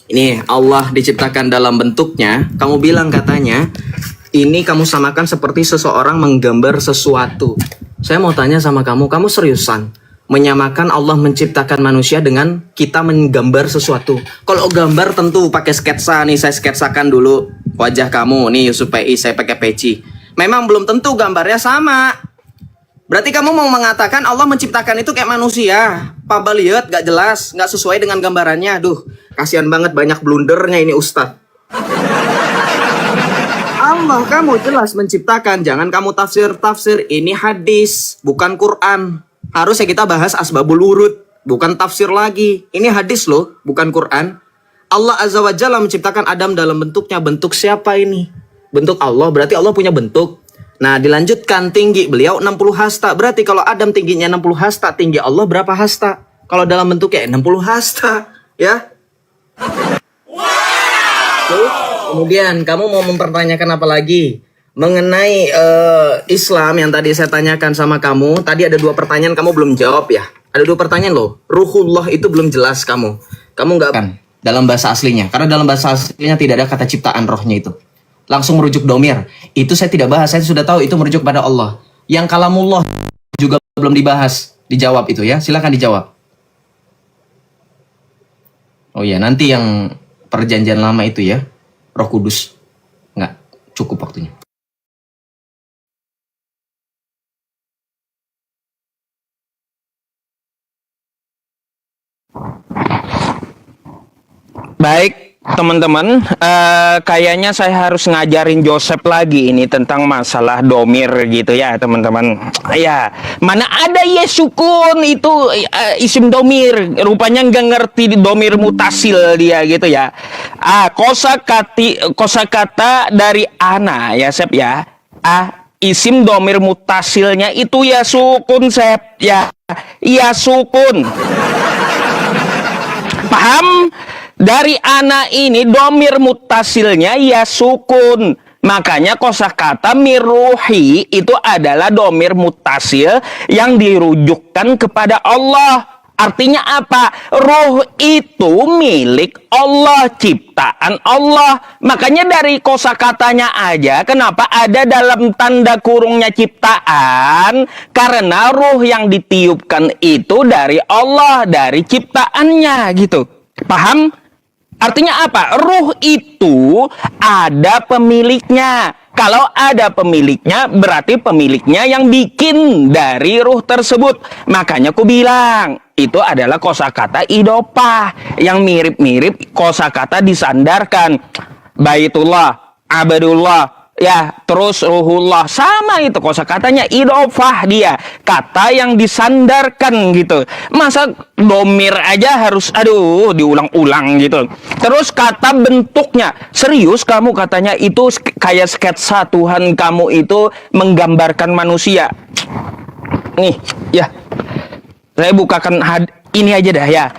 Ini Allah diciptakan dalam bentuknya, kamu bilang katanya, ini kamu samakan seperti seseorang menggambar sesuatu. Saya mau tanya sama kamu seriusan? Menyamakan Allah menciptakan manusia dengan kita menggambar sesuatu. Kalau gambar tentu pakai sketsa nih, saya sketsakan dulu wajah kamu. Nih Yusuf PI, saya pakai peci. Memang belum tentu gambarnya sama. Berarti kamu mau mengatakan Allah menciptakan itu kayak manusia. Pak lihat gak jelas, gak sesuai dengan gambarannya. Duh, kasihan banget banyak blundernya ini Ustadz. Allah kamu jelas menciptakan. Jangan kamu tafsir. Ini hadis, bukan Quran. Harusnya kita bahas asbabul wurud, bukan tafsir lagi. Ini hadis loh, bukan Quran. Allah Azza wa Jalla menciptakan Adam dalam bentuknya. Bentuk siapa ini? Bentuk Allah, berarti Allah punya bentuk. Nah, dilanjutkan tinggi beliau 60 hasta. Berarti kalau Adam tingginya 60 hasta, tinggi Allah berapa hasta? Kalau dalam bentuknya 60 hasta, ya. Tuh, kemudian kamu mau mempertanyakan apa lagi? Mengenai Islam yang tadi saya tanyakan sama kamu, tadi ada 2 pertanyaan kamu belum jawab ya. Ada 2 pertanyaan loh. Ruhullah itu belum jelas kamu. Kamu nggak kan dalam bahasa aslinya. Karena dalam bahasa aslinya tidak ada kata ciptaan rohnya itu. Langsung merujuk domir. Itu saya tidak bahas, saya sudah tahu itu merujuk pada Allah. Yang kalamullah juga belum dibahas, dijawab itu ya. Silakan dijawab. Oh ya, nanti yang perjanjian lama itu ya, Roh Kudus. Nggak cukup waktunya. Baik, teman-teman, kayaknya saya harus ngajarin Joseph lagi ini tentang masalah domir gitu ya, teman-teman. Ya, mana ada yesukun itu isim domir, rupanya nggak ngerti domir mutasil dia gitu ya. Kosakata dari ana ya, Sep ya. Isim domir mutasilnya itu ya sukun, Sep ya. Ya sukun. Paham? Dari anak ini domir mutasilnya ya sukun. Makanya kosakata miruhi itu adalah domir mutasil yang dirujukkan kepada Allah. Artinya apa? Ruh itu milik Allah, ciptaan Allah. Makanya dari kosakatanya aja kenapa ada dalam tanda kurungnya ciptaan? Karena ruh yang ditiupkan itu dari Allah, dari ciptaannya gitu. Paham? Artinya apa? Ruh itu ada pemiliknya. Kalau ada pemiliknya, berarti pemiliknya yang bikin dari ruh tersebut. Makanya aku bilang, itu adalah kosakata idopah. Yang mirip-mirip kosakata disandarkan. Baitullah, abadullah, ya, terus ruhullah. Sama itu kosakatanya idopah dia. Kata yang disandarkan gitu. Masa domir aja harus, diulang-ulang gitu. Terus kata bentuknya. Serius kamu katanya itu kayak sketsa Tuhan kamu itu menggambarkan manusia. Nih, ya. Saya bukakan ini aja dah ya.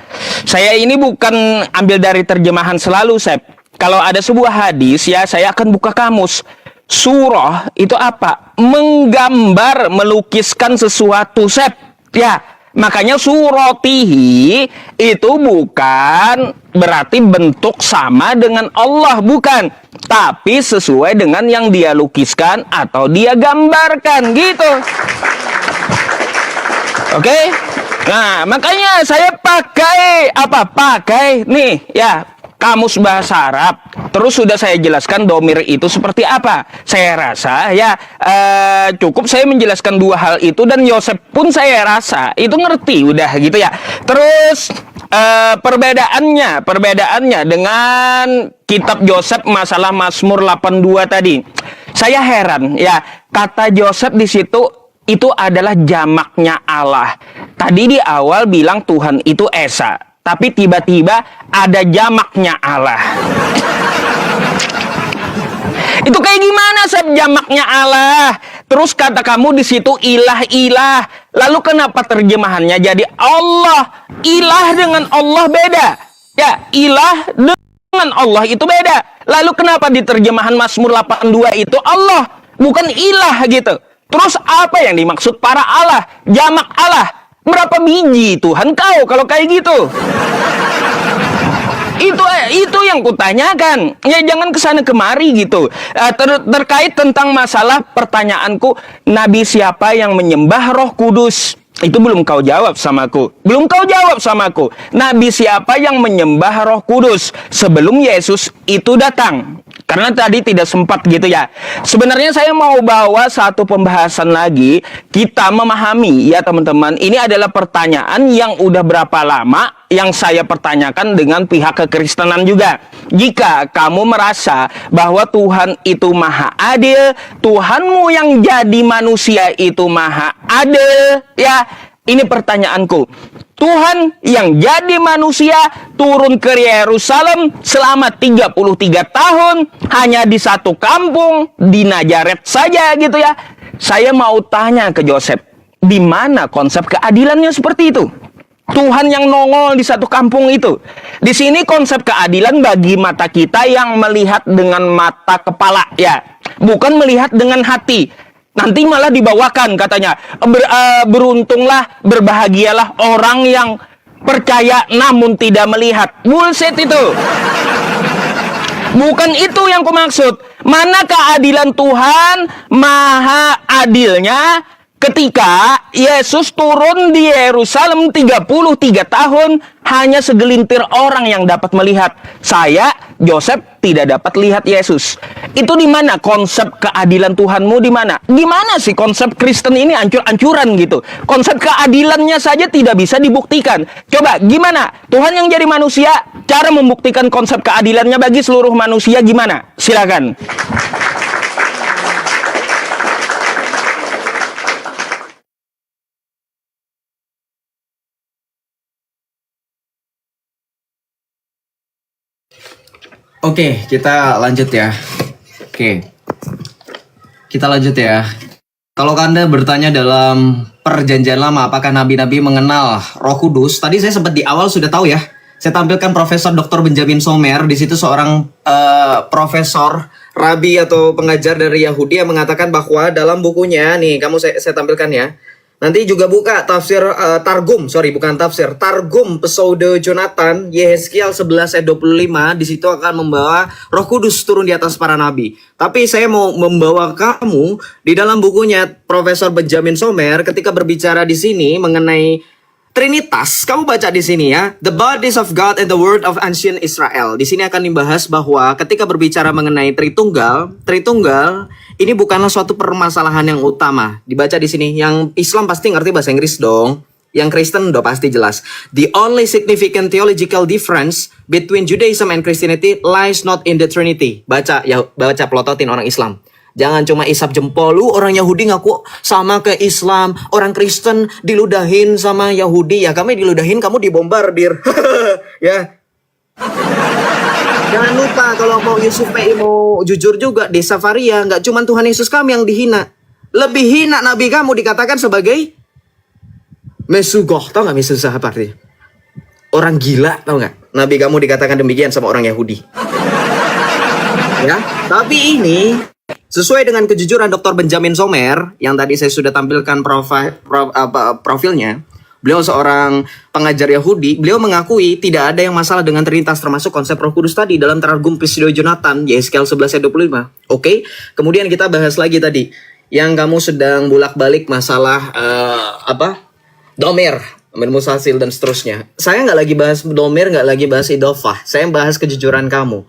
Saya ini bukan ambil dari terjemahan selalu, Sep. Kalau ada sebuah hadis ya, saya akan buka kamus. Surah itu apa? Menggambar, melukiskan sesuatu, Sep. Ya, makanya suratihi itu bukan berarti bentuk sama dengan Allah, bukan. Tapi sesuai dengan yang dia lukiskan atau dia gambarkan, gitu. Oke? Nah, makanya saya pakai apa? Pakai nih, ya, kamus bahasa Arab. Terus sudah saya jelaskan domir itu seperti apa. Saya rasa ya cukup saya menjelaskan 2 hal itu dan Yosef pun saya rasa itu ngerti udah gitu ya. Terus perbedaannya dengan kitab Yosef masalah Mazmur 82 tadi. Saya heran ya, kata Yosef di situ itu adalah jamaknya Allah. Tadi di awal bilang Tuhan itu Esa, tapi tiba-tiba ada jamaknya Allah. Itu kayak gimana, Seb, jamaknya Allah? Terus kata kamu di situ ilah. Lalu kenapa terjemahannya jadi Allah? Ilah dengan Allah beda. Ya, ilah dengan Allah itu beda. Lalu kenapa di terjemahan Mazmur 82 itu Allah, bukan ilah gitu? Terus apa yang dimaksud para Allah? Jamak Allah. Berapa biji Tuhan kau kalau kayak gitu? Itu yang kutanyakan. Ya jangan kesana kemari gitu. Terkait tentang masalah pertanyaanku, nabi siapa yang menyembah Roh Kudus? Itu belum kau jawab samaku. Nabi siapa yang menyembah Roh Kudus sebelum Yesus itu datang? Karena tadi tidak sempat gitu ya. Sebenarnya saya mau bawa satu pembahasan lagi. Kita memahami ya teman-teman. Ini adalah pertanyaan yang udah berapa lama yang saya pertanyakan dengan pihak kekristenan juga. Jika kamu merasa bahwa Tuhan itu maha adil, Tuhanmu yang jadi manusia itu maha adil, ya ini pertanyaanku. Tuhan yang jadi manusia turun ke Yerusalem selama 33 tahun hanya di satu kampung di Nazaret saja gitu ya. Saya mau tanya ke Joseph, di mana konsep keadilannya seperti itu? Tuhan yang nongol di satu kampung itu. Di sini konsep keadilan bagi mata kita yang melihat dengan mata kepala ya, bukan melihat dengan hati. Nanti malah dibawakan katanya, beruntunglah, berbahagialah orang yang percaya namun tidak melihat. Bullshit itu. Bukan itu yang kumaksud. Mana keadilan Tuhan maha adilnya ketika Yesus turun di Yerusalem 33 tahun, hanya segelintir orang yang dapat melihat. Saya, Joseph, tidak dapat lihat Yesus. Itu di mana konsep keadilan Tuhanmu di mana? Di mana sih konsep Kristen ini ancur-ancuran gitu? Konsep keadilannya saja tidak bisa dibuktikan. Coba gimana? Tuhan yang jadi manusia, cara membuktikan konsep keadilannya bagi seluruh manusia gimana? Silakan. Oke, kita lanjut ya. Kita lanjut ya. Kalau Anda bertanya dalam perjanjian lama, apakah nabi-nabi mengenal Roh Kudus? Tadi saya sempat di awal sudah tahu ya. Saya tampilkan Profesor Dr. Benjamin Sommer. Di situ seorang profesor, rabi atau pengajar dari Yahudi yang mengatakan bahwa dalam bukunya, nih saya tampilkan ya. Nanti juga buka tafsir Targum Pseudo Jonathan Yehezkiel 11 ayat 25, di situ akan membawa Roh Kudus turun di atas para nabi. Tapi saya mau membawa kamu di dalam bukunya Profesor Benjamin Sommer ketika berbicara di sini mengenai Trinitas. Kamu baca di sini ya, The Bodies of God and the Word of Ancient Israel. Di sini akan dibahas bahwa ketika berbicara mengenai Tritunggal ini bukanlah suatu permasalahan yang utama. Dibaca di sini, yang Islam pasti ngerti bahasa Inggris dong. Yang Kristen udah pasti jelas. The only significant theological difference between Judaism and Christianity lies not in the Trinity. Baca pelototin orang Islam. Jangan cuma isap jempol, lu orang Yahudi ngaku sama ke Islam, orang Kristen diludahin sama Yahudi, ya kami diludahin, kamu dibombardir. Ya. Jangan lupa kalau mau Yusuf PI mau jujur juga di Safaria, nggak cuma Tuhan Yesus kami yang dihina. Lebih hina Nabi kamu dikatakan sebagai Mesugoh, tau nggak Mesugoh apa artinya? Orang gila, tau nggak? Nabi kamu dikatakan demikian sama orang Yahudi. Ya, tapi ini sesuai dengan kejujuran Dr. Benjamin Sommer yang tadi saya sudah tampilkan profilnya. Beliau seorang pengajar Yahudi. Beliau mengakui tidak ada yang masalah dengan Trinitas, termasuk konsep Roh Kudus tadi dalam Targum Pseudo Jonathan Yehezkiel 11 ayat 25. Oke, kemudian kita bahas lagi tadi yang kamu sedang bolak-balik masalah Domer, Musasil dan seterusnya. Saya nggak lagi bahas Domer, nggak lagi bahas Idofah. Saya bahas kejujuran kamu.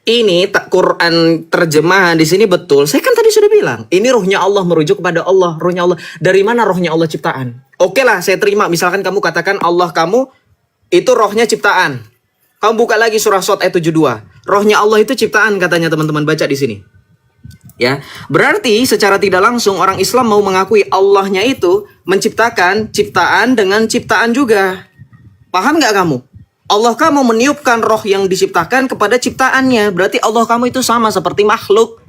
Ini Quran terjemahan di sini betul. Saya kan tadi sudah bilang, ini rohnya Allah, merujuk kepada Allah, rohnya Allah. Dari mana rohnya Allah ciptaan? Oke lah, saya terima. Misalkan kamu katakan Allah kamu itu rohnya ciptaan. Kamu buka lagi surah Shot ayat 72. Rohnya Allah itu ciptaan katanya, teman-teman baca di sini. Ya, berarti secara tidak langsung orang Islam mau mengakui Allahnya itu menciptakan ciptaan dengan ciptaan juga. Paham nggak kamu? Allah kamu meniupkan roh yang diciptakan kepada ciptaannya. Berarti Allah kamu itu sama seperti makhluk.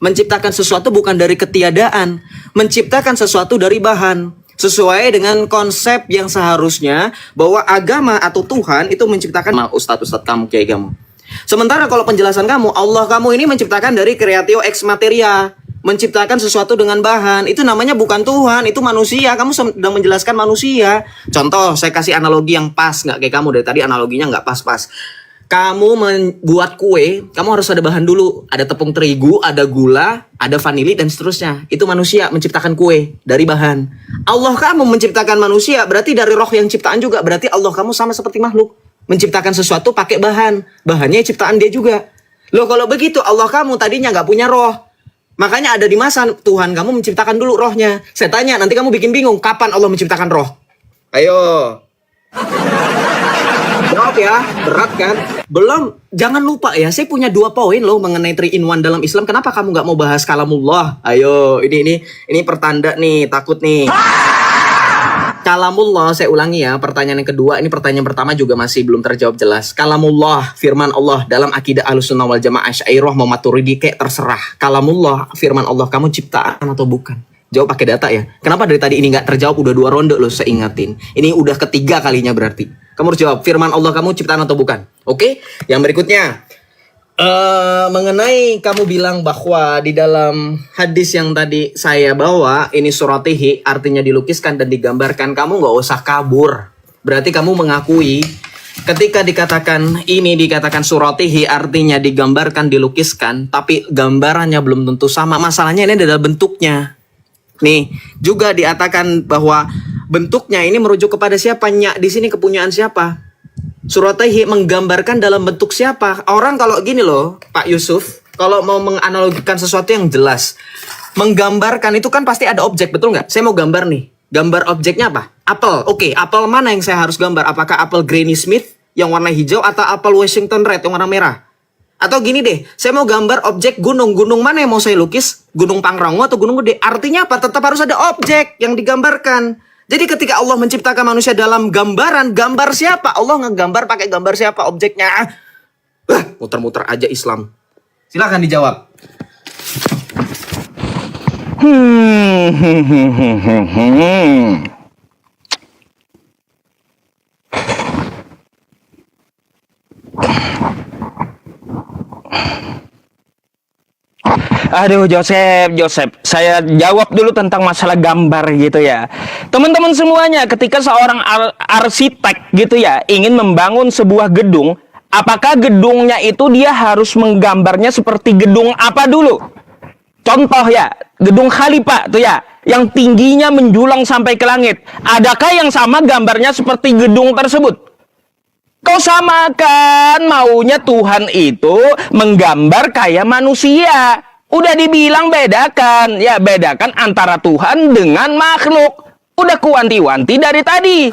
Menciptakan sesuatu bukan dari ketiadaan. Menciptakan sesuatu dari bahan. Sesuai dengan konsep yang seharusnya bahwa agama atau Tuhan itu menciptakan ustadz kamu, kiai kamu. Sementara kalau penjelasan kamu, Allah kamu ini menciptakan dari creatio ex materia. Menciptakan sesuatu dengan bahan. Itu namanya bukan Tuhan, itu manusia. Kamu sedang menjelaskan manusia. Contoh, saya kasih analogi yang pas. Nggak kayak kamu, dari tadi analoginya nggak pas-pas. Kamu membuat kue, kamu harus ada bahan dulu. Ada tepung terigu, ada gula, ada vanili, dan seterusnya. Itu manusia menciptakan kue dari bahan. Allah kamu menciptakan manusia, berarti dari roh yang ciptaan juga. Berarti Allah kamu sama seperti makhluk. Menciptakan sesuatu pakai bahan. Bahannya ciptaan dia juga. Loh kalau begitu, Allah kamu tadinya nggak punya roh. Makanya ada di masa Tuhan kamu menciptakan dulu rohnya. Saya tanya, nanti kamu bikin bingung. Kapan Allah menciptakan roh? Ayo. Jawab ya, berat kan? Belum, jangan lupa ya, saya punya 2 poin loh mengenai 3 in 1 dalam Islam. Kenapa kamu nggak mau bahas kalamullah? Ayo, ini pertanda nih, takut nih. Kalamullah, saya ulangi ya, pertanyaan yang kedua, ini pertanyaan pertama juga masih belum terjawab jelas. Kalamullah, firman Allah dalam akidah Ahlussunnah wal Jamaah, Asy'ariyah, Maturidi, kayak terserah. Kalamullah, firman Allah, kamu ciptaan atau bukan? Jawab pakai data ya. Kenapa dari tadi ini nggak terjawab? Udah 2 ronde loh saya ingatin. Ini udah ketiga kalinya berarti. Kamu harus jawab, firman Allah kamu ciptaan atau bukan? Oke? Yang berikutnya. Mengenai kamu bilang bahwa di dalam hadis yang tadi saya bawa, ini suratihi, artinya dilukiskan dan digambarkan. Kamu nggak usah kabur. Berarti kamu mengakui ketika dikatakan ini dikatakan suratihi, artinya digambarkan, dilukiskan, tapi gambarannya belum tentu sama. Masalahnya ini adalah bentuknya. Nih, juga dikatakan bahwa bentuknya ini merujuk kepada siapa? Di sini kepunyaan siapa? Suratihi menggambarkan dalam bentuk siapa? Orang kalau gini loh, Pak Yusuf, kalau mau menganalogikan sesuatu yang jelas, menggambarkan itu kan pasti ada objek, betul nggak? Saya mau gambar nih. Gambar objeknya apa? Apel. Oke, apel mana yang saya harus gambar? Apakah apel Granny Smith yang warna hijau atau apel Washington Red yang warna merah? Atau gini deh, saya mau gambar objek gunung. Gunung mana yang mau saya lukis? Gunung Pangrango atau Gunung Gede? Artinya apa? Tetap harus ada objek yang digambarkan. Jadi ketika Allah menciptakan manusia dalam gambaran, gambar siapa? Allah ngegambar pakai gambar siapa objeknya? Muter-muter aja Islam. Silakan dijawab. Aduh Joseph, saya jawab dulu tentang masalah gambar gitu ya. Teman-teman semuanya, ketika seorang arsitek gitu ya ingin membangun sebuah gedung, apakah gedungnya itu dia harus menggambarnya seperti gedung apa dulu? Contoh ya, gedung Khalifah tuh ya, yang tingginya menjulang sampai ke langit. Adakah yang sama gambarnya seperti gedung tersebut? Kau samakan, maunya Tuhan itu menggambar kayak manusia. Udah dibilang bedakan, ya bedakan antara Tuhan dengan makhluk. Udah kuanti-wanti dari tadi.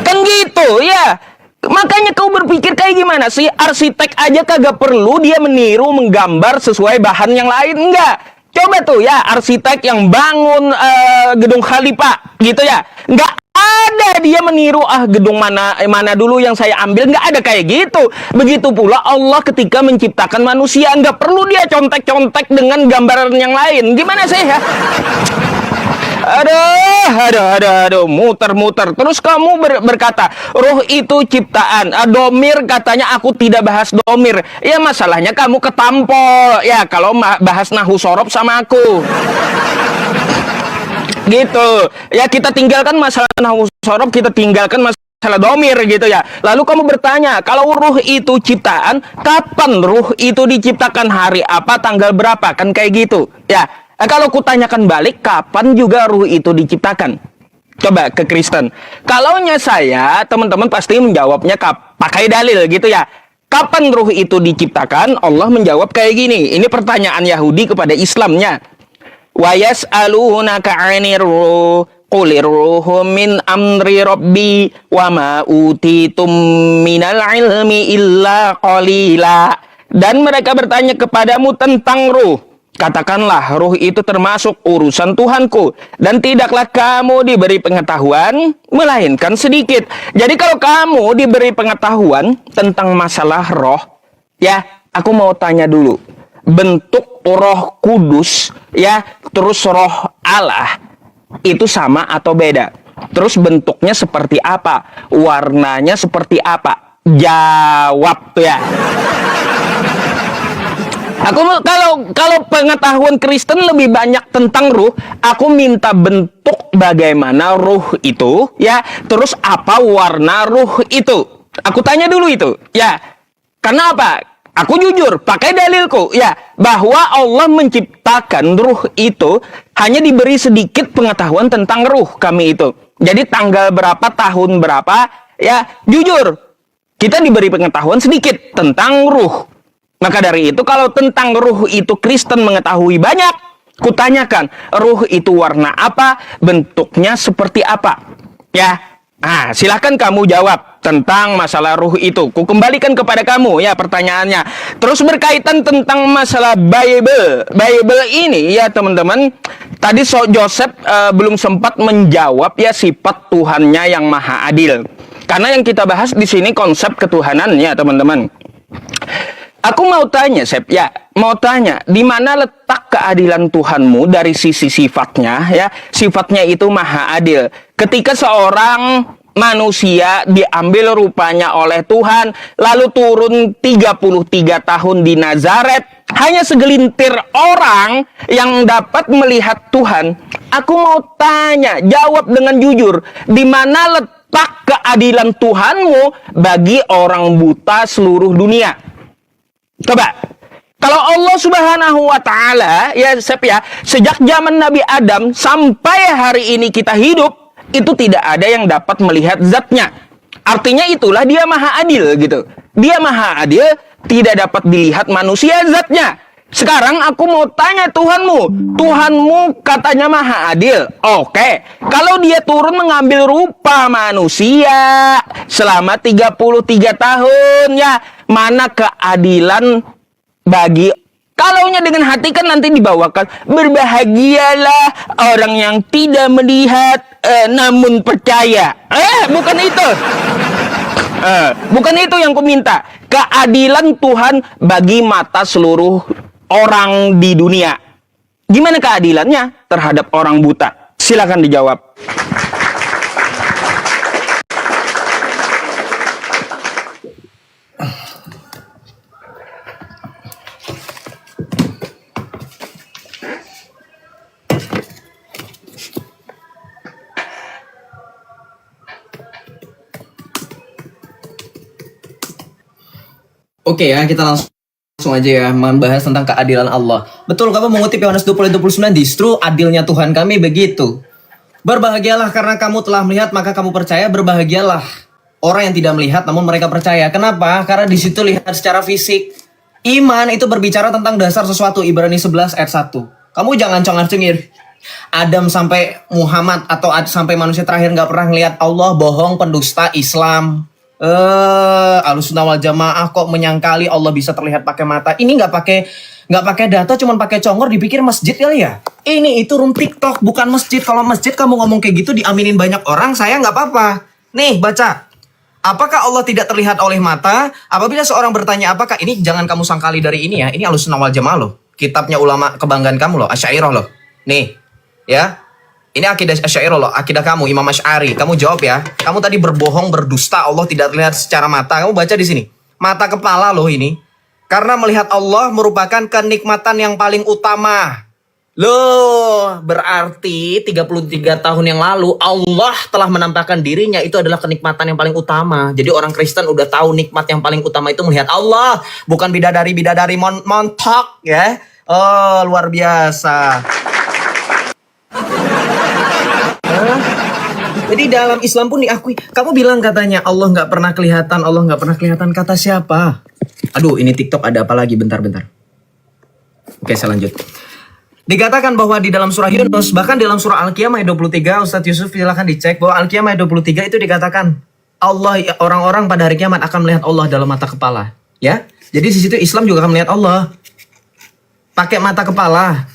Kan gitu ya. Makanya kau berpikir kayak gimana sih? Arsitek aja kagak perlu dia meniru menggambar sesuai bahan yang lain, enggak. Coba tuh ya arsitek yang bangun gedung Khalifah gitu ya. Enggak ada dia meniru gedung mana dulu yang saya ambil, nggak ada kayak gitu. Begitu pula Allah ketika menciptakan manusia, nggak perlu dia contek-contek dengan gambaran yang lain. Gimana sih ya? Aduh, muter-muter. Terus kamu berkata, roh itu ciptaan. Domir katanya aku tidak bahas domir. Ya masalahnya kamu ketampol. Ya kalau bahas nahu sorob sama aku. Gitu. Ya kita tinggalkan masalah nahu sorob, kita tinggalkan masalah domir gitu ya. Lalu kamu bertanya, kalau ruh itu ciptaan, kapan ruh itu diciptakan? Hari apa, tanggal berapa? Kan kayak gitu. Ya. Nah, kalau kutanyakan balik, kapan juga ruh itu diciptakan? Coba ke Kristen. Kalaunya saya, teman-teman pasti menjawabnya pakai dalil gitu ya. Kapan ruh itu diciptakan? Allah menjawab kayak gini. Ini pertanyaan Yahudi kepada Islamnya. Wa yas'alunaka 'anir ruh qulir ruhu min amri rabbi wa ma utitum minal ilmi illa qalila. Dan mereka bertanya kepadamu tentang ruh. Katakanlah, ruh itu termasuk urusan Tuhanku, dan tidaklah kamu diberi pengetahuan, melainkan sedikit. Jadi kalau kamu diberi pengetahuan tentang masalah roh, ya, aku mau tanya dulu. Bentuk roh kudus, ya, terus roh Allah, itu sama atau beda? Terus bentuknya seperti apa? Warnanya seperti apa? Jawab tuh ya. Aku kalau pengetahuan Kristen lebih banyak tentang ruh, aku minta bentuk bagaimana ruh itu, ya, terus apa warna ruh itu. Aku tanya dulu itu. Ya, karena apa? Aku jujur, pakai dalilku. Ya, bahwa Allah menciptakan ruh itu hanya diberi sedikit pengetahuan tentang ruh kami itu. Jadi tanggal berapa, tahun berapa, ya jujur. Kita diberi pengetahuan sedikit tentang ruh. Maka dari itu, kalau tentang ruh itu Kristen mengetahui banyak, kutanyakan, ruh itu warna apa, bentuknya seperti apa? Ya, nah silahkan kamu jawab tentang masalah ruh itu. Ku kembalikan kepada kamu ya pertanyaannya. Terus berkaitan tentang masalah Bible. Bible ini ya teman-teman, tadi Joseph belum sempat menjawab ya sifat Tuhannya yang maha adil. Karena yang kita bahas di sini konsep ketuhanan ya teman-teman. Aku mau tanya, Sep, ya, mau tanya, di mana letak keadilan Tuhanmu dari sisi sifatnya, ya, sifatnya itu maha adil. Ketika seorang manusia diambil rupanya oleh Tuhan, lalu turun 33 tahun di Nazaret, hanya segelintir orang yang dapat melihat Tuhan. Aku mau tanya, jawab dengan jujur, di mana letak keadilan Tuhanmu bagi orang buta seluruh dunia? Coba, kalau Allah Subhanahu wa Ta'ala, ya, Sep, ya, sejak zaman Nabi Adam sampai hari ini kita hidup, itu tidak ada yang dapat melihat zatnya. Artinya itulah dia maha adil gitu. Dia maha adil, tidak dapat dilihat manusia zatnya. Sekarang aku mau tanya Tuhanmu. Tuhanmu katanya maha adil. Oke, kalau dia turun mengambil rupa manusia selama 33 tahun, ya, mana keadilan bagi kalaunya dengan hati kan nanti dibawakan berbahagialah orang yang tidak melihat namun percaya. Bukan itu. Bukan itu yang ku minta. Keadilan Tuhan bagi mata seluruh orang di dunia. Gimana keadilannya terhadap orang buta? Silakan dijawab. Oke ya, kita langsung aja ya membahas tentang keadilan Allah. Betul, kamu mengutip Yohanes 20:29, justru adilnya Tuhan kami begitu. Berbahagialah karena kamu telah melihat maka kamu percaya, berbahagialah orang yang tidak melihat namun mereka percaya. Kenapa? Karena di situ lihat secara fisik. Iman itu berbicara tentang dasar sesuatu, Ibrani 11 ayat 1. Kamu jangan cengar-cengir. Adam sampai Muhammad atau sampai manusia terakhir nggak pernah ngelihat Allah, bohong, pendusta Islam. Ahlussunnah wal Jamaah kok menyangkali Allah bisa terlihat pakai mata. Ini nggak pakai data, cuman pakai congor, dipikir masjid kali ya. Ini itu room TikTok, bukan masjid. Kalau masjid kamu ngomong kayak gitu diaminin banyak orang, saya nggak apa-apa. Nih baca. Apakah Allah tidak terlihat oleh mata? Apabila seorang bertanya apakah ini, jangan kamu sangkali dari ini ya. Ini Ahlussunnah wal Jamaah loh. Kitabnya ulama kebanggaan kamu loh, Asy'ariyah loh. Nih, ya. Ini akidah Asy'ariyah loh, akidah kamu Imam Asy'ari. Kamu jawab ya. Kamu tadi berbohong, berdusta, Allah tidak terlihat secara mata. Kamu baca di sini. Mata kepala loh ini. Karena melihat Allah merupakan kenikmatan yang paling utama. Loh, berarti 33 tahun yang lalu Allah telah menampakkan dirinya itu adalah kenikmatan yang paling utama. Jadi orang Kristen udah tahu nikmat yang paling utama itu melihat Allah, bukan bidadari-bidadari montok ya. Oh, luar biasa. Jadi dalam Islam pun diakui. Kamu bilang katanya Allah nggak pernah kelihatan, Allah nggak pernah kelihatan, kata siapa? Aduh, ini TikTok ada apa lagi? Bentar. Oke, saya lanjut. Dikatakan bahwa di dalam surah Yunus, bahkan dalam surah Al-Qiyamah ayat 23, Ustadz Yusuf silahkan dicek bahwa Al-Qiyamah ayat 23 itu dikatakan Allah, orang-orang pada hari kiamat akan melihat Allah dalam mata kepala. Ya, jadi di situ Islam juga akan melihat Allah pakai mata kepala.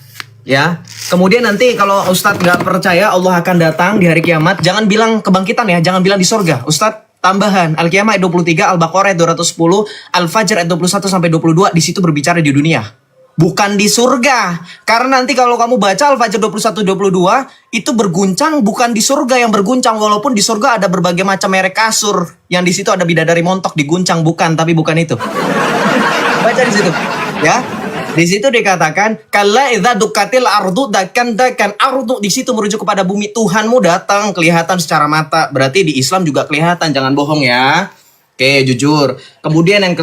Ya, kemudian nanti kalau Ustadz nggak percaya Allah akan datang di hari kiamat, jangan bilang kebangkitan ya, jangan bilang di surga. Ustadz tambahan, Al-Qiyamah ayat 23, Al-Baqarah ayat 210, Al-Fajr ayat 21 sampai 22, di situ berbicara di dunia, bukan di surga. Karena nanti kalau kamu baca Al-Fajr 21 22, itu berguncang bukan di surga yang berguncang, walaupun di surga ada berbagai macam merek kasur, yang di situ ada bidadari montok diguncang, bukan, tapi bukan itu. Baca di situ, ya. Di situ dikatakan kalla idza dukkatil ardu dakan ardu, di situ merujuk kepada bumi. Tuhanmu datang kelihatan secara mata. Berarti di Islam juga kelihatan, jangan bohong ya. Oke, jujur. Kemudian yang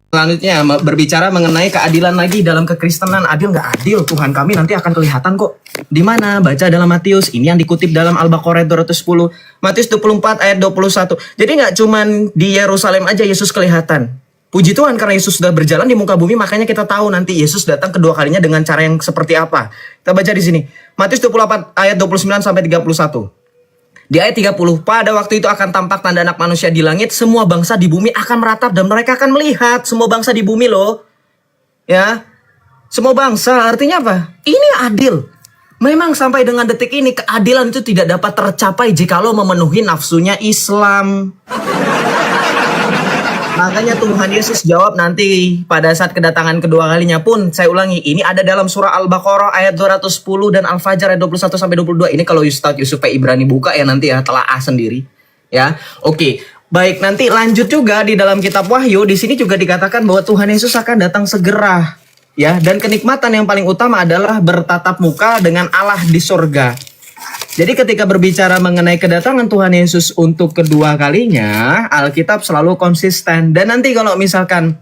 selanjutnya berbicara mengenai keadilan lagi dalam kekristenan. Adil nggak adil? Tuhan kami nanti akan kelihatan kok. Di mana? Baca dalam Matius. Ini yang dikutip dalam Al-Baqarah 210. Matius 24 ayat 21. Jadi nggak cuman di Yerusalem aja Yesus kelihatan. Puji Tuhan karena Yesus sudah berjalan di muka bumi, makanya kita tahu nanti Yesus datang kedua kalinya dengan cara yang seperti apa. Kita baca di sini. Matius 24 ayat 29 sampai 31. Di ayat 30, pada waktu itu akan tampak tanda anak manusia di langit, semua bangsa di bumi akan meratap dan mereka akan melihat. Semua bangsa di bumi loh. Ya. Semua bangsa, artinya apa? Ini adil. Memang sampai dengan detik ini keadilan itu tidak dapat tercapai jikalau memenuhi nafsunya Islam. Makanya Tuhan Yesus jawab nanti pada saat kedatangan kedua kalinya pun, saya ulangi, ini ada dalam surah Al-Baqarah ayat 210 dan Al-Fajr ayat 21 sampai 22. Ini kalau Ustaz Yusuf Ibrani buka ya nanti ya, telaah sendiri. Ya. Oke. Baik, nanti lanjut juga di dalam kitab Wahyu, di sini juga dikatakan bahwa Tuhan Yesus akan datang segera. Ya, dan kenikmatan yang paling utama adalah bertatap muka dengan Allah di surga. Jadi ketika berbicara mengenai kedatangan Tuhan Yesus untuk kedua kalinya, Alkitab selalu konsisten. Dan nanti kalau misalkan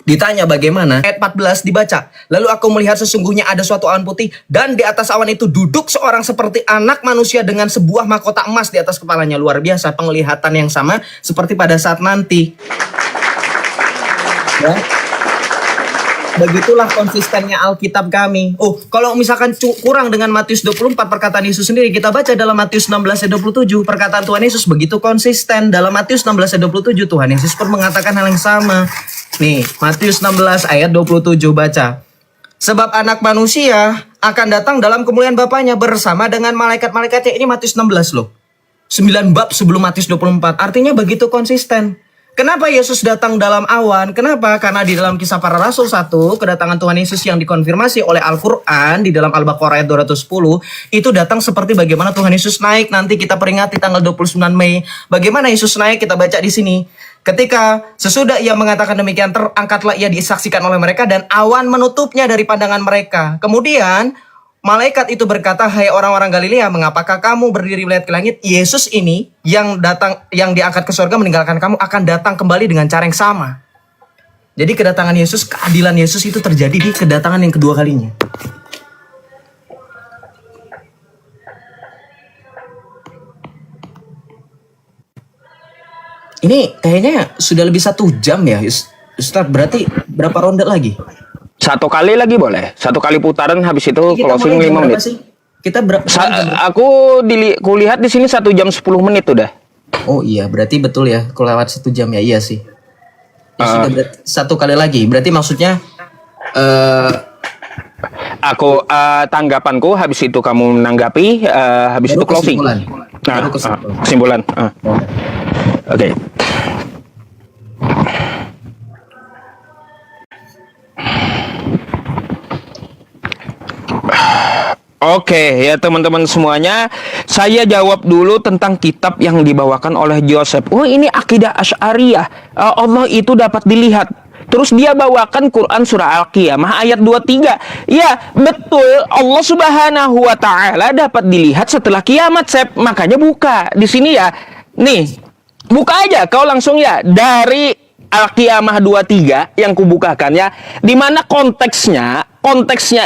ditanya bagaimana, ayat 14 dibaca. Lalu aku melihat sesungguhnya ada suatu awan putih, dan di atas awan itu duduk seorang seperti anak manusia dengan sebuah mahkota emas di atas kepalanya. Luar biasa, penglihatan yang sama seperti pada saat nanti. Ya. Begitulah konsistennya Alkitab kami. Oh, kalau misalkan kurang dengan Matius 24 perkataan Yesus sendiri, kita baca dalam Matius 16 ayat 27. Perkataan Tuhan Yesus begitu konsisten. Dalam Matius 16 ayat 27, Tuhan Yesus pun mengatakan hal yang sama. Nih, Matius 16 ayat 27 baca. Sebab anak manusia akan datang dalam kemuliaan Bapaknya bersama dengan malaikat-malaikatnya. Ini Matius 16 loh. 9 bab sebelum Matius 24. Artinya begitu konsisten. Kenapa Yesus datang dalam awan? Kenapa? Karena di dalam Kisah Para Rasul 1, kedatangan Tuhan Yesus yang dikonfirmasi oleh Al-Quran di dalam Al-Baqarah ayat 210, itu datang seperti bagaimana Tuhan Yesus naik. Nanti kita peringati tanggal 29 Mei. Bagaimana Yesus naik? Kita baca di sini. Ketika sesudah ia mengatakan demikian, terangkatlah ia disaksikan oleh mereka dan awan menutupnya dari pandangan mereka. Kemudian malaikat itu berkata, hai orang-orang Galilea, mengapakah kamu berdiri melihat ke langit? Yesus ini yang datang, yang diangkat ke surga meninggalkan kamu, akan datang kembali dengan cara yang sama. Jadi kedatangan Yesus, keadilan Yesus itu terjadi di kedatangan yang kedua kalinya. Ini kayaknya sudah lebih 1 jam ya, Ustaz. Berarti berapa ronde lagi? 1 kali lagi boleh. 1 kali putaran, habis itu closing 5 menit. Sih? Kita berapa? Aku kulihat di sini 1 jam 10 menit udah. Oh iya, berarti betul ya. Kalau lewat 1 jam ya, iya sih. Ya sudah, 1 kali lagi. Berarti maksudnya aku tanggapanku, habis itu kamu menanggapi, habis itu closing. Kesimpulan. Oke. Oke ya teman-teman semuanya, saya jawab dulu tentang kitab yang dibawakan oleh Joseph. Oh, ini akidah Asy'ariyah. Allah itu dapat dilihat. Terus dia bawakan Quran surah Al-Qiyamah ayat 23. Ya, betul, Allah Subhanahu wa taala dapat dilihat setelah kiamat, Sep. Makanya buka di sini ya. Nih, buka aja kau langsung ya dari Al-Qiyamah 23 yang kubukakan ya. Di mana konteksnya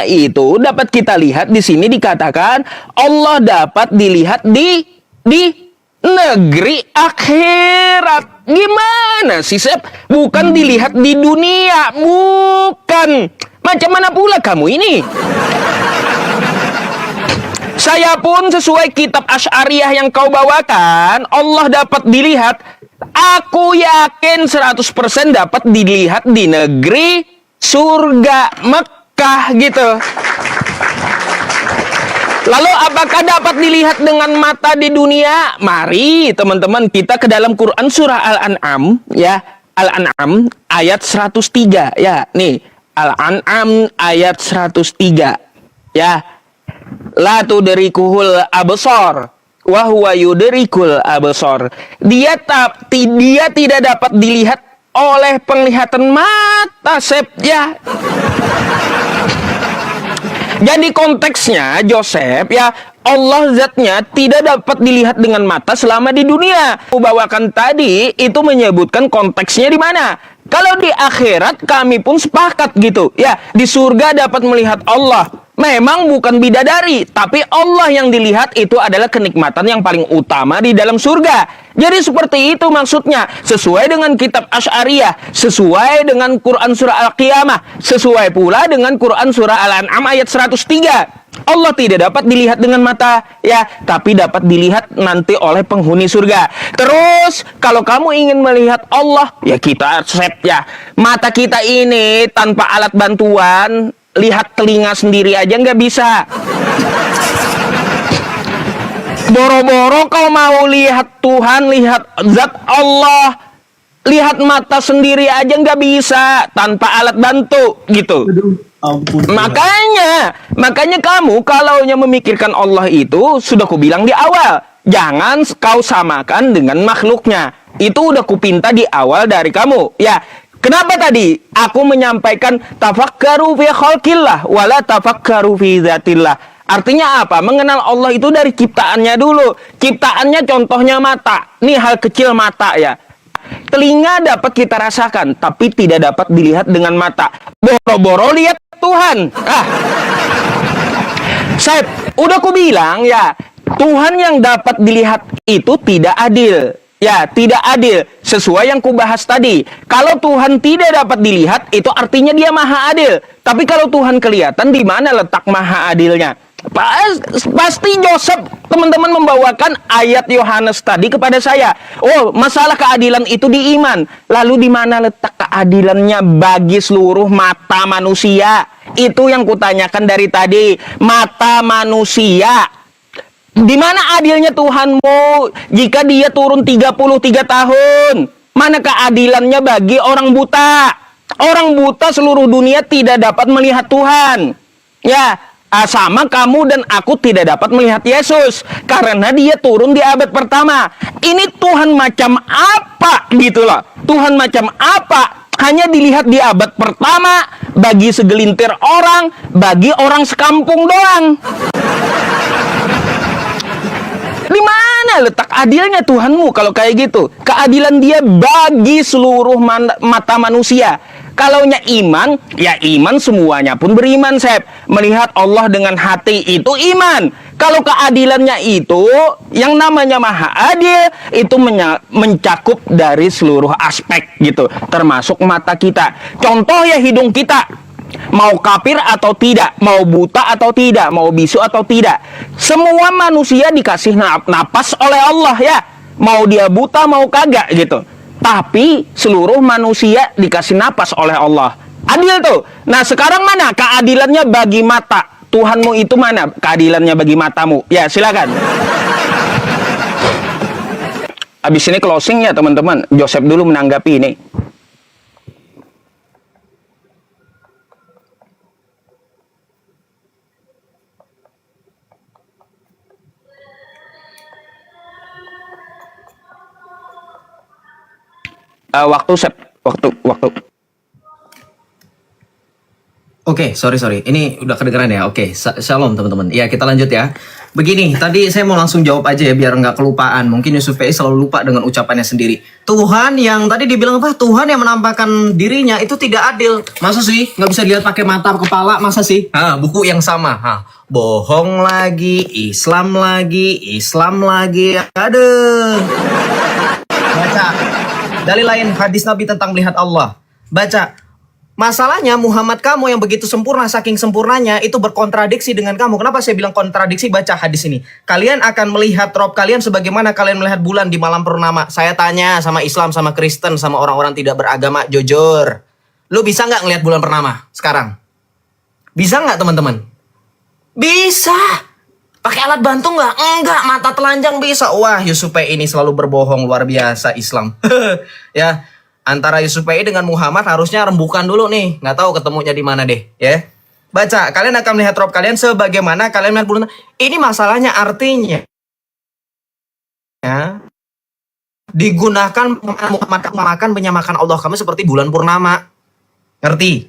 itu dapat kita lihat di sini dikatakan Allah dapat dilihat di negeri akhirat. Gimana sih, Sep? Bukan dilihat di dunia, bukan. Macam mana pula kamu ini? Saya pun sesuai kitab Asy'ariyah yang kau bawakan, Allah dapat dilihat. Aku yakin 100% dapat dilihat di negeri surga Mekah gitu. Lalu apakah dapat dilihat dengan mata di dunia? Mari teman-teman kita ke dalam Quran surah Al-An'am ya. Al-An'am ayat 103 ya. Nih, Al-An'am ayat 103 ya. La tudrikuhul absar wa huwa yudrikul absar. Dia tidak dapat dilihat oleh penglihatan mata, Sep ya. Jadi konteksnya Joseph ya, Allah zatnya tidak dapat dilihat dengan mata selama di dunia. Aku bawakan tadi itu menyebutkan konteksnya di mana. Kalau di akhirat kami pun sepakat gitu. Ya, di surga dapat melihat Allah. Memang bukan bidadari, tapi Allah yang dilihat itu adalah kenikmatan yang paling utama di dalam surga. Jadi seperti itu maksudnya. Sesuai dengan kitab Asy'ariyah, sesuai dengan Quran surah Al-Qiyamah, sesuai pula dengan Quran surah Al-An'am ayat 103. Allah tidak dapat dilihat dengan mata, ya, tapi dapat dilihat nanti oleh penghuni surga. Terus, kalau kamu ingin melihat Allah, ya kita set ya. Mata kita ini tanpa alat bantuan, lihat telinga sendiri aja nggak bisa. Boro-boro kau mau lihat Tuhan, lihat zat Allah, lihat mata sendiri aja nggak bisa tanpa alat bantu, gitu. Ampun. Makanya kamu kalau memikirkan Allah itu sudah kubilang di awal, jangan kau samakan dengan makhluknya. Itu udah kupinta di awal dari kamu. Ya, kenapa tadi aku menyampaikan tafakkaru fi khalqillah wala tafakkaru fi dzatillah? Artinya apa? Mengenal Allah itu dari ciptaannya dulu. Ciptaannya contohnya mata. Nih hal kecil mata ya. Telinga dapat kita rasakan, tapi tidak dapat dilihat dengan mata. Boro-boro lihat Tuhan. Saib, udah ku bilang ya, Tuhan yang dapat dilihat itu tidak adil. Ya, tidak adil. Sesuai yang ku bahas tadi. Kalau Tuhan tidak dapat dilihat, itu artinya dia maha adil. Tapi kalau Tuhan kelihatan, di mana letak maha adilnya? Pasti Joseph teman-teman membawakan ayat Yohanes tadi kepada saya. Oh, masalah keadilan itu di iman. Lalu di mana letak keadilannya bagi seluruh mata manusia? Itu yang kutanyakan dari tadi. Mata manusia. Di mana adilnya Tuhanmu jika dia turun 33 tahun? Mana keadilannya bagi orang buta? Orang buta seluruh dunia tidak dapat melihat Tuhan. Ya, sama kamu dan aku tidak dapat melihat Yesus karena dia turun di abad pertama. Ini Tuhan macam apa gitu loh. Tuhan macam apa? Hanya dilihat di abad pertama bagi segelintir orang, bagi orang sekampung doang. Di mana letak adilnya Tuhanmu kalau kayak gitu? Keadilan dia bagi seluruh mata manusia. Kalaunya iman, ya iman semuanya pun beriman, Seb. Melihat Allah dengan hati itu iman. Kalau keadilannya itu, yang namanya maha adil, itu mencakup dari seluruh aspek gitu. Termasuk mata kita. Contoh ya hidung kita. Mau kafir atau tidak, mau buta atau tidak, mau bisu atau tidak. Semua manusia dikasih napas oleh Allah ya. Mau dia buta, mau kagak gitu. Tapi seluruh manusia dikasih napas oleh Allah. Adil tuh. Nah sekarang mana keadilannya bagi mata? Tuhanmu itu mana keadilannya bagi matamu? Ya silakan. Habis ini closing ya teman-teman. Joseph dulu menanggapi ini. Waktu. Oke, sorry. Ini udah kedengeran ya. Oke, shalom teman-teman. Ya, kita lanjut ya. Begini, tadi saya mau langsung jawab aja ya biar nggak kelupaan. Mungkin Yusuf PI selalu lupa dengan ucapannya sendiri. Tuhan yang tadi dibilang apa? Tuhan yang menampakkan dirinya itu tidak adil. Masa sih? Nggak bisa dilihat pakai mata kepala? Masa sih? Buku yang sama. Bohong lagi, Islam lagi. Aduh. Baca. Dalil lain hadis Nabi tentang melihat Allah. Baca. Masalahnya Muhammad kamu yang begitu sempurna, saking sempurnanya itu berkontradiksi dengan kamu. Kenapa saya bilang kontradiksi? Baca hadis ini. Kalian akan melihat Rob kalian sebagaimana kalian melihat bulan di malam purnama. Saya tanya sama Islam, sama Kristen, sama orang-orang tidak beragama, jujur. Lu bisa nggak ngelihat bulan purnama sekarang? Bisa nggak teman-teman? Bisa. Pakai alat bantu nggak? Enggak, mata telanjang bisa. Wah, Yusuf PI ini selalu berbohong, luar biasa Islam. Ya. Antara Yusuf PI dengan Muhammad harusnya rembukan dulu nih. Nggak tahu ketemunya di mana deh. Ya. Baca. Kalian akan melihat Rob kalian sebagaimana kalian melihat bulan. Ini masalahnya artinya. Ya. Digunakan Muhammad menyamakan Allah kami seperti bulan purnama. Ngerti?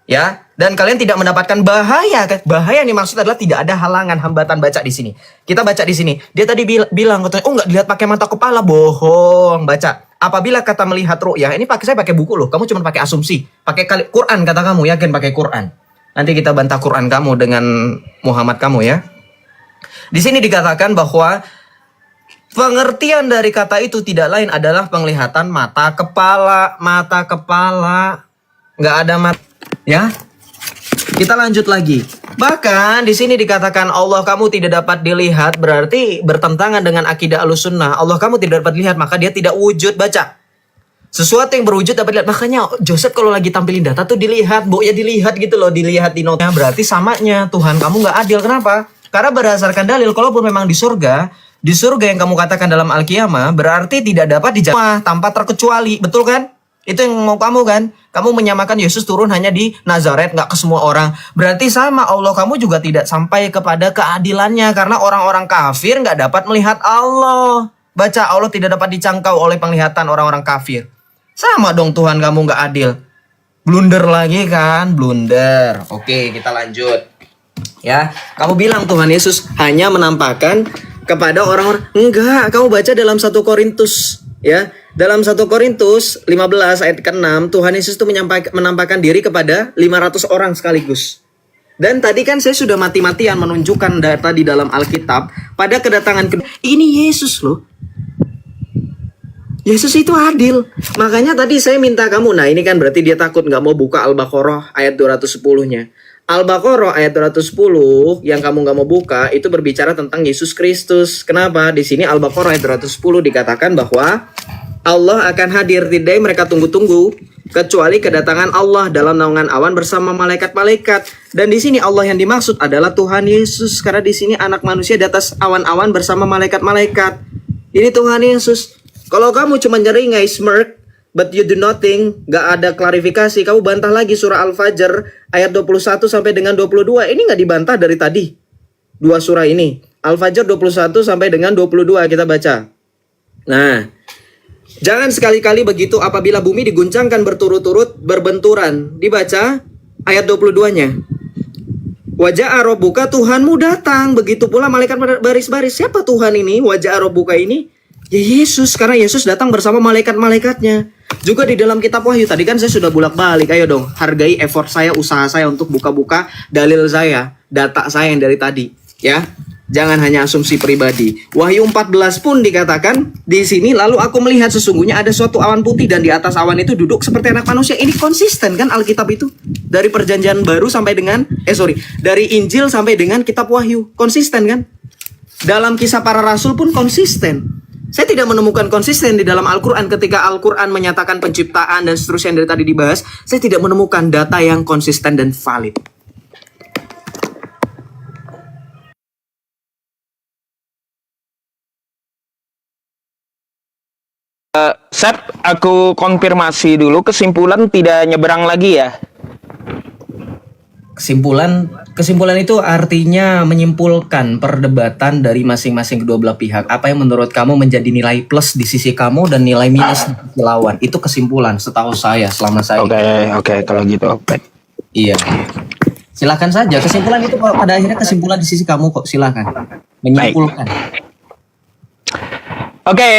Ya, dan kalian tidak mendapatkan bahaya. Bahaya yang dimaksud adalah tidak ada halangan, hambatan. Baca di sini. Kita baca di sini. Dia tadi bilang katanya, oh nggak dilihat pakai mata kepala, bohong. Baca. Apabila kata melihat ru'yah, ini saya pakai buku loh. Kamu cuma pakai asumsi, pakai Quran kata kamu, yakin pakai Quran. Nanti kita bantah Quran kamu dengan Muhammad kamu ya. Di sini dikatakan bahwa pengertian dari kata itu tidak lain adalah penglihatan mata kepala, nggak ada mata. Ya, kita lanjut lagi. Bahkan di sini dikatakan Allah kamu tidak dapat dilihat, berarti bertentangan dengan akidah Ahlussunnah. Allah kamu tidak dapat dilihat, maka dia tidak wujud. Baca. Sesuatu yang berwujud dapat dilihat. Makanya Joseph kalau lagi tampilin data tuh dilihat, ya dilihat gitu loh, dilihat di notnya. Berarti samanya Tuhan kamu nggak adil. Kenapa? Karena berdasarkan dalil, kalaupun memang di surga yang kamu katakan dalam Al-Qiyamah, berarti tidak dapat dijamah tanpa terkecuali. Betul kan? Itu yang mau kamu kan? Kamu menyamakan Yesus turun hanya di Nazaret, nggak ke semua orang. Berarti sama, Allah kamu juga tidak sampai kepada keadilannya. Karena orang-orang kafir nggak dapat melihat Allah. Baca, Allah tidak dapat dicangkau oleh penglihatan orang-orang kafir. Sama dong Tuhan kamu nggak adil. Blunder lagi kan? Blunder. Oke, kita lanjut. Ya, kamu bilang Tuhan Yesus hanya menampakkan kepada orang-orang. Enggak, kamu baca dalam 1 Korintus. Ya, dalam 1 Korintus 15 ayat ke-6, Tuhan Yesus itu menampakkan diri kepada 500 orang sekaligus. Dan tadi kan saya sudah mati-matian menunjukkan data di dalam Alkitab pada kedatangan ini Yesus loh. Yesus itu adil. Makanya tadi saya minta kamu, nah ini kan berarti dia takut nggak mau buka Al-Baqarah ayat 210-nya. Al-Baqarah ayat 210 yang kamu nggak mau buka itu berbicara tentang Yesus Kristus. Kenapa? Di sini Al-Baqarah ayat 210 dikatakan bahwa Allah akan hadir, tidak mereka tunggu-tunggu kecuali kedatangan Allah dalam naungan awan bersama malaikat-malaikat. Dan di sini Allah yang dimaksud adalah Tuhan Yesus, karena di sini anak manusia di atas awan-awan bersama malaikat-malaikat. Ini Tuhan Yesus. Kalau kamu cuma nyeringai smirk, but you do nothing, gak ada klarifikasi, kamu bantah lagi surah Al-Fajr ayat 21 sampai dengan 22. Ini gak dibantah dari tadi. Dua surah ini. Al-Fajr 21 sampai dengan 22 kita baca. Nah, jangan sekali-kali begitu apabila bumi diguncangkan berturut-turut berbenturan. Dibaca ayat 22-nya. Wajah Rabbuka, Tuhanmu datang. Begitu pula malaikat baris-baris. Siapa Tuhan ini? Wajah Rabbuka ini? Ya Yesus, karena Yesus datang bersama malaikat-malaikatnya. Juga di dalam kitab Wahyu, tadi kan saya sudah bolak-balik. Ayo dong, hargai effort saya, usaha saya untuk buka-buka dalil saya, data saya yang dari tadi. Ya, jangan hanya asumsi pribadi. Wahyu 14 pun dikatakan di sini, lalu aku melihat sesungguhnya ada suatu awan putih dan di atas awan itu duduk seperti anak manusia. Ini konsisten kan Alkitab itu? Dari perjanjian baru sampai dengan, dari Injil sampai dengan kitab Wahyu. Konsisten kan? Dalam kisah para rasul pun konsisten. Saya tidak menemukan konsisten di dalam Al-Quran ketika Al-Quran menyatakan penciptaan dan seterusnya yang dari tadi dibahas. Saya tidak menemukan data yang konsisten dan valid. Sep, aku konfirmasi dulu, kesimpulan tidak nyeberang lagi ya? Kesimpulan itu artinya menyimpulkan perdebatan dari masing-masing kedua belah pihak. Apa yang menurut kamu menjadi nilai plus di sisi kamu dan nilai minus di sisi lawan. Itu kesimpulan setahu saya selama saya. Oke, kalau gitu oke. Iya. Silakan saja. Kesimpulan itu pada akhirnya kesimpulan di sisi kamu kok. Silakan. Menyimpulkan. Oke,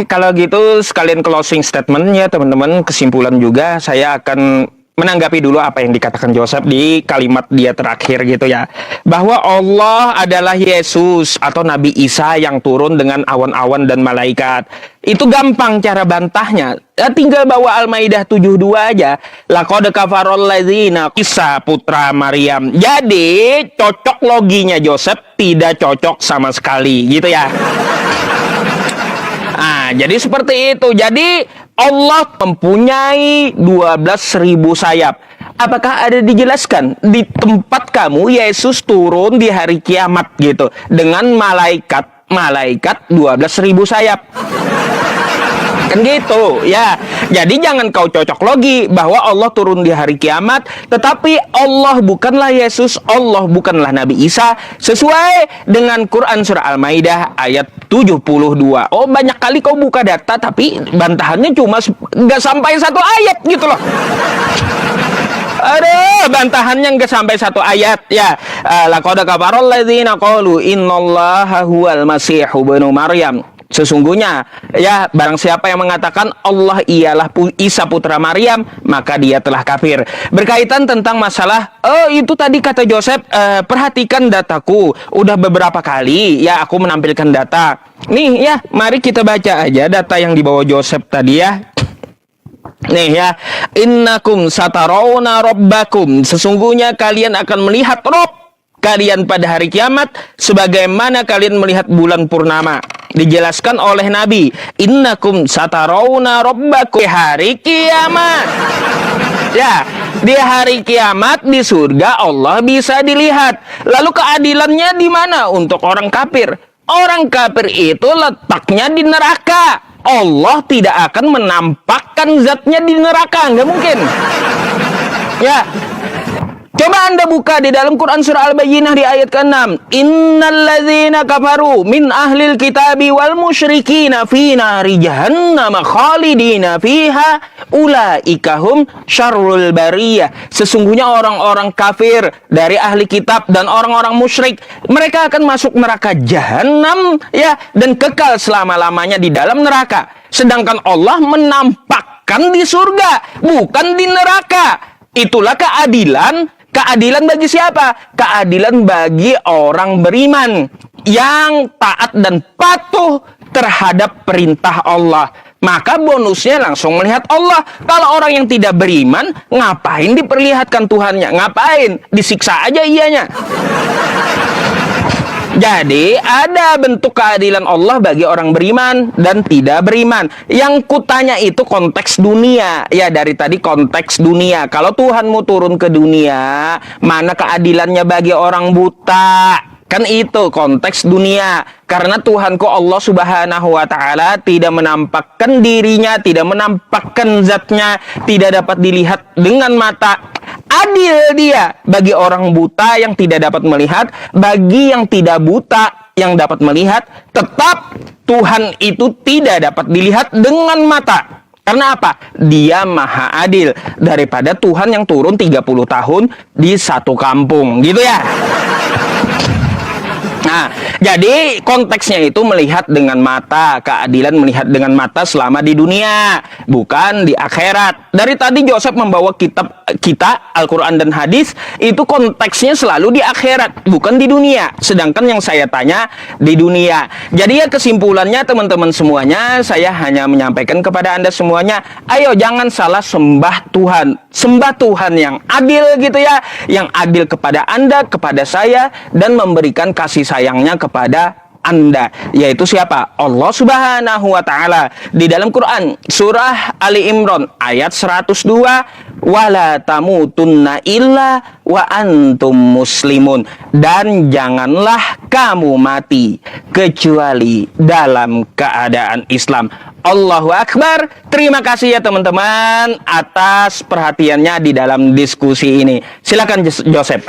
kalau gitu sekalian closing statement ya teman-teman. Kesimpulan juga saya akan menanggapi dulu apa yang dikatakan Joseph di kalimat dia terakhir gitu ya. Bahwa Allah adalah Yesus atau Nabi Isa yang turun dengan awan-awan dan malaikat. Itu gampang cara bantahnya. Tinggal bawa Al-Maidah 72 aja. Laqad kafarol ladzina Isa putra Maryam. Jadi cocok loginya Joseph tidak cocok sama sekali gitu ya. Nah, jadi seperti itu. Jadi Allah mempunyai 12.000 sayap. Apakah ada dijelaskan di tempat kamu Yesus turun di hari kiamat gitu dengan malaikat 12.000 sayap? Kan gitu ya. Jadi jangan kau cocok logi bahwa Allah turun di hari kiamat, tetapi Allah bukanlah Yesus, Allah bukanlah Nabi Isa, sesuai dengan Quran surah Al-Maidah ayat 72. Oh, banyak kali kau buka data tapi bantahannya cuma nggak sampai satu ayat gitu loh. Aduh, bantahannya nggak sampai satu ayat ya. Laqad kafaral ladzina qalu innallaha huwal masihu ibnu Maryam. Sesungguhnya ya, barang siapa yang mengatakan Allah ialah Isa putra Maryam, maka dia telah kafir. Berkaitan tentang masalah itu tadi kata Joseph, perhatikan dataku. Udah beberapa kali ya aku menampilkan data. Nih ya, mari kita baca aja data yang dibawa Joseph tadi ya. Nih ya, innakum satarawna rabbakum, sesungguhnya kalian akan melihat Rob kalian pada hari kiamat sebagaimana kalian melihat bulan purnama. Dijelaskan oleh Nabi, innakum satarawna rabbakum, di hari kiamat. Ya, di hari kiamat di surga Allah bisa dilihat. Lalu keadilannya di mana untuk orang kafir? Orang kafir itu letaknya di neraka. Allah tidak akan menampakkan zatnya di neraka, nggak mungkin. Ya, coba Anda buka di dalam Quran surah Al-Bayyinah di ayat ke-6. Innalladzina kafaru min ahlil kitabi wal musyrikina fi nari jahannam khalidina fiha ulaika hum syarrul bariyah. Sesungguhnya orang-orang kafir dari ahli kitab dan orang-orang musyrik, mereka akan masuk neraka jahanam ya, dan kekal selama-lamanya di dalam neraka. Sedangkan Allah menampakkan di surga, bukan di neraka. Itulah keadilan. Keadilan bagi siapa? Keadilan bagi orang beriman yang taat dan patuh terhadap perintah Allah. Maka bonusnya langsung melihat Allah. Kalau orang yang tidak beriman, ngapain diperlihatkan Tuhannya? Ngapain? Disiksa aja ianya. Jadi ada bentuk keadilan Allah bagi orang beriman dan tidak beriman. Yang kutanya itu konteks dunia. Ya, dari tadi konteks dunia. Kalau Tuhanmu turun ke dunia, mana keadilannya bagi orang buta? Kan itu konteks dunia. Karena Tuhanku Allah Subhanahu wa Ta'ala tidak menampakkan dirinya, tidak menampakkan zatnya, tidak dapat dilihat dengan mata. Adil dia bagi orang buta yang tidak dapat melihat, bagi yang tidak buta yang dapat melihat, tetap Tuhan itu tidak dapat dilihat dengan mata. Karena apa? Dia maha adil. Daripada Tuhan yang turun 30 tahun di satu kampung, gitu ya. Nah, jadi konteksnya itu melihat dengan mata, keadilan melihat dengan mata selama di dunia, bukan di akhirat. Dari tadi Joseph membawa kitab kita, Al-Quran dan hadis, itu konteksnya selalu di akhirat, bukan di dunia. Sedangkan yang saya tanya di dunia. Jadi ya kesimpulannya teman-teman semuanya, saya hanya menyampaikan kepada Anda semuanya, ayo jangan salah sembah Tuhan. Sembah Tuhan yang adil gitu ya, yang adil kepada Anda, kepada saya, dan memberikan kasih sayangnya kepada Anda, yaitu siapa? Allah Subhanahu wa Ta'ala. Di dalam Quran surah Ali Imran ayat 102, wala tamutunna illa wa antum muslimun, dan janganlah kamu mati kecuali dalam keadaan Islam. Allahu Akbar. Terima kasih ya teman-teman atas perhatiannya di dalam diskusi ini. Silakan Joseph.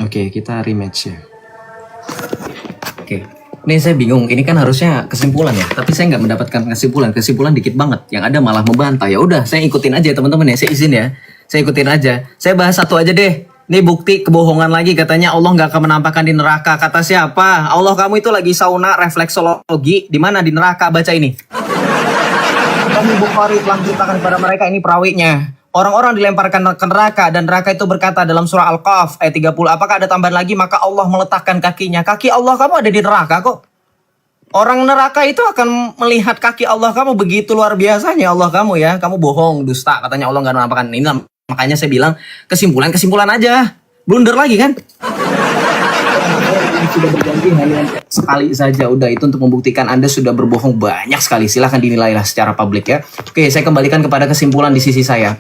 Oke, kita rematch ya. Oke, ini saya bingung. Ini kan harusnya kesimpulan ya, tapi saya nggak mendapatkan kesimpulan. Kesimpulan dikit banget. Yang ada malah membantah. Ya udah, saya ikutin aja teman-teman ya. Saya izin ya. Saya ikutin aja. Saya bahas satu aja deh. Ini bukti kebohongan lagi, katanya Allah nggak akan menampakkan di neraka. Kata siapa? Allah kamu itu lagi sauna refleksologi. Di mana? Di neraka. Baca ini. Kami Bukhari telah menceritakan kepada mereka, ini perawinya. Orang-orang dilemparkan ke neraka, dan neraka itu berkata dalam surah Al-Qaf ayat 30, apakah ada tambahan lagi? Maka Allah meletakkan kakinya. Kaki Allah kamu ada di neraka kok. Orang neraka itu akan melihat kaki Allah kamu, begitu luar biasanya Allah kamu ya. Kamu bohong, dusta, katanya Allah nggak menampakkan. Ini makanya saya bilang kesimpulan aja. Blunder lagi kan? Sudah berjanji hanya sekali saja, udah itu untuk membuktikan Anda sudah berbohong banyak sekali. Silahkan dinilailah secara publik ya. Oke, saya kembalikan kepada kesimpulan di sisi saya.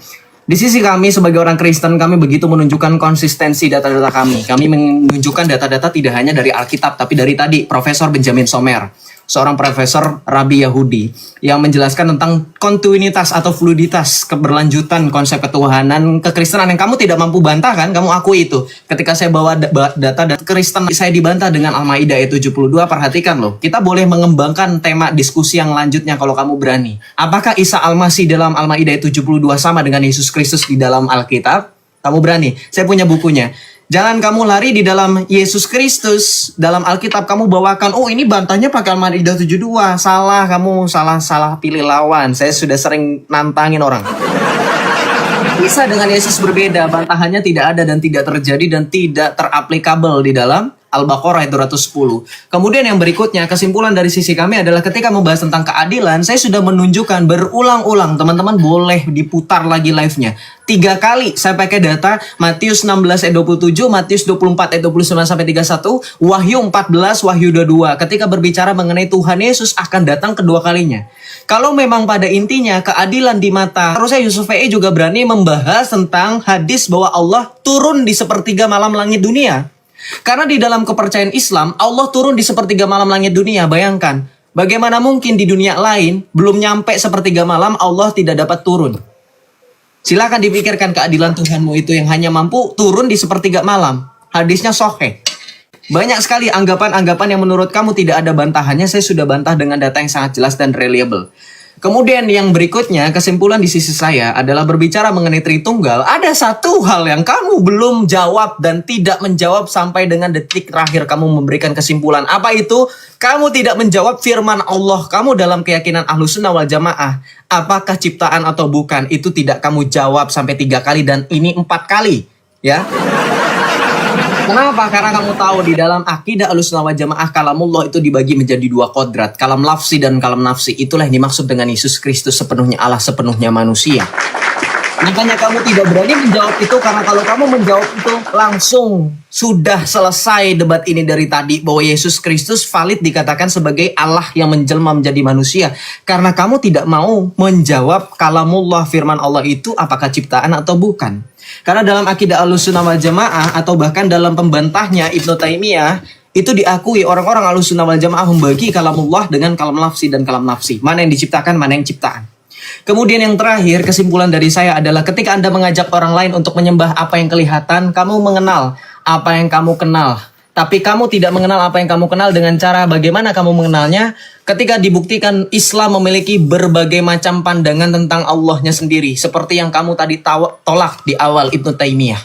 Di sisi kami sebagai orang Kristen, kami begitu menunjukkan konsistensi data-data kami. Kami menunjukkan data-data tidak hanya dari Alkitab, tapi dari tadi Profesor Benjamin Sommer. seorang profesor Rabi Yahudi yang menjelaskan tentang kontinuitas atau fluiditas keberlanjutan konsep ketuhanan kekristenan yang kamu tidak mampu bantah kan, kamu akui itu. Ketika saya bawa data dan Kristen saya dibantah dengan Al-Maidah ayat 72, perhatikan loh. Kita boleh mengembangkan tema diskusi yang lanjutnya kalau kamu berani. Apakah Isa Al-Masih dalam Al-Maidah ayat 72 sama dengan Yesus Kristus di dalam Alkitab? Kamu berani? Saya punya bukunya. Jangan kamu lari di dalam Yesus Kristus dalam Alkitab kamu bawakan, oh ini bantahnya pakai Al-Maidah 72. Salah, kamu salah pilih lawan. Saya sudah sering nantangin orang. Isa dengan Yesus berbeda, bantahannya tidak ada dan tidak terjadi dan tidak teraplikabel di dalam Al-Baqarah ayat 210. Kemudian yang berikutnya, kesimpulan dari sisi kami adalah ketika membahas tentang keadilan, saya sudah menunjukkan berulang-ulang, teman-teman boleh diputar lagi live-nya. 3 kali saya pakai data Matius 16 ayat 27, Matius 24 ayat 29 sampai 31, Wahyu 14, Wahyu 22. Ketika berbicara mengenai Tuhan Yesus akan datang kedua kalinya. Kalau memang pada intinya keadilan di mata, harusnya Yusuf VE juga berani membahas tentang hadis bahwa Allah turun di sepertiga malam langit dunia. Karena di dalam kepercayaan Islam, Allah turun di sepertiga malam langit dunia. Bayangkan, bagaimana mungkin di dunia lain, belum nyampe sepertiga malam, Allah tidak dapat turun. Silakan dipikirkan keadilan Tuhanmu itu yang hanya mampu turun di sepertiga malam. Hadisnya sahih. Banyak sekali anggapan-anggapan yang menurut kamu tidak ada bantahannya, saya sudah bantah dengan data yang sangat jelas dan reliable. Kemudian yang berikutnya, kesimpulan di sisi saya adalah berbicara mengenai Tritunggal. Ada satu hal yang kamu belum jawab dan tidak menjawab sampai dengan detik terakhir kamu memberikan kesimpulan. Apa itu? Kamu tidak menjawab firman Allah. Kamu dalam keyakinan Ahlussunnah wal Jamaah. Apakah ciptaan atau bukan? Itu tidak kamu jawab sampai 3 kali dan ini 4 kali. Ya. Kenapa? Karena kamu tahu di dalam akidah Ahlussunnah wal Jamaah kalamullah itu dibagi menjadi 2 kodrat. Kalam lafsi dan kalam nafsi. Itulah yang dimaksud dengan Yesus Kristus sepenuhnya Allah, sepenuhnya manusia. Makanya kamu tidak berani menjawab itu karena kalau kamu menjawab itu langsung sudah selesai debat ini dari tadi bahwa Yesus Kristus valid dikatakan sebagai Allah yang menjelma menjadi manusia. Karena kamu tidak mau menjawab kalamullah firman Allah itu apakah ciptaan atau bukan. Karena dalam akidah Ahlussunnah wal Jamaah atau bahkan dalam pembantahnya Ibnu Taimiyah itu diakui orang-orang Ahlussunnah wal Jamaah membagi kalamullah dengan kalam lafsi dan kalam nafsi. Mana yang diciptakan, mana yang ciptaan. Kemudian yang terakhir, kesimpulan dari saya adalah ketika Anda mengajak orang lain untuk menyembah apa yang kelihatan, kamu mengenal apa yang kamu kenal. Tapi kamu tidak mengenal apa yang kamu kenal dengan cara bagaimana kamu mengenalnya. Ketika dibuktikan Islam memiliki berbagai macam pandangan tentang Allahnya sendiri. Seperti yang kamu tadi tolak di awal Ibnu Taimiyah.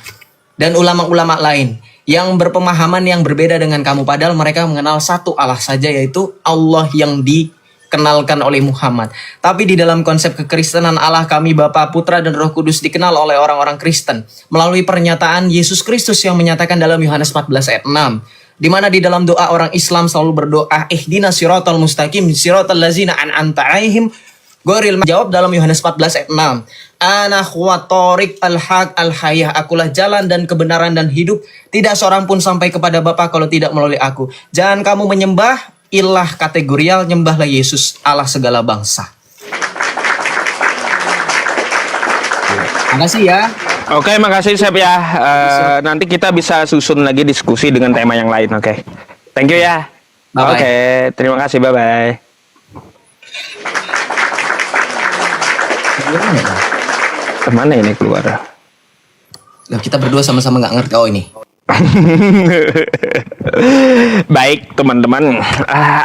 Dan ulama-ulama lain yang berpemahaman yang berbeda dengan kamu. Padahal mereka mengenal satu Allah saja, yaitu Allah yang dikenalkan oleh Muhammad. Tapi di dalam konsep kekristenan Allah kami Bapa, Putra dan Roh Kudus dikenal oleh orang-orang Kristen melalui pernyataan Yesus Kristus yang menyatakan dalam Yohanes 14 ayat 6. Di mana di dalam doa orang Islam selalu berdoa ihdinas siratal mustaqim siratal ladzina an'amta 'alaihim ghairil jawab dalam Yohanes 14 ayat 6. Ana huwa thoriq al-haq al-hayah, akulah jalan dan kebenaran dan hidup, tidak seorang pun sampai kepada Bapa kalau tidak melalui aku. Jangan kamu menyembah ilah kategorial, nyembahlah Yesus Allah segala bangsa. Makasih ya. Oke, makasih Chef ya. Nanti kita bisa susun lagi diskusi dengan tema yang lain. Oke. Thank you ya. Bye-bye. Oke, terima kasih. Bye-bye. Kemana ini keluar? Nah, kita berdua sama-sama nggak ngerti. Oh ini. Baik teman-teman,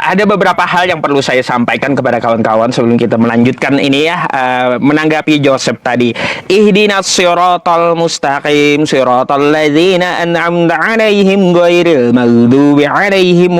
ada beberapa hal yang perlu saya sampaikan kepada kawan-kawan sebelum kita melanjutkan ini ya. Menanggapi Joseph tadi, ihdinas siratal mustaqim siratal ladzina an'amta 'alaihim ghairil maghdubi 'alaihim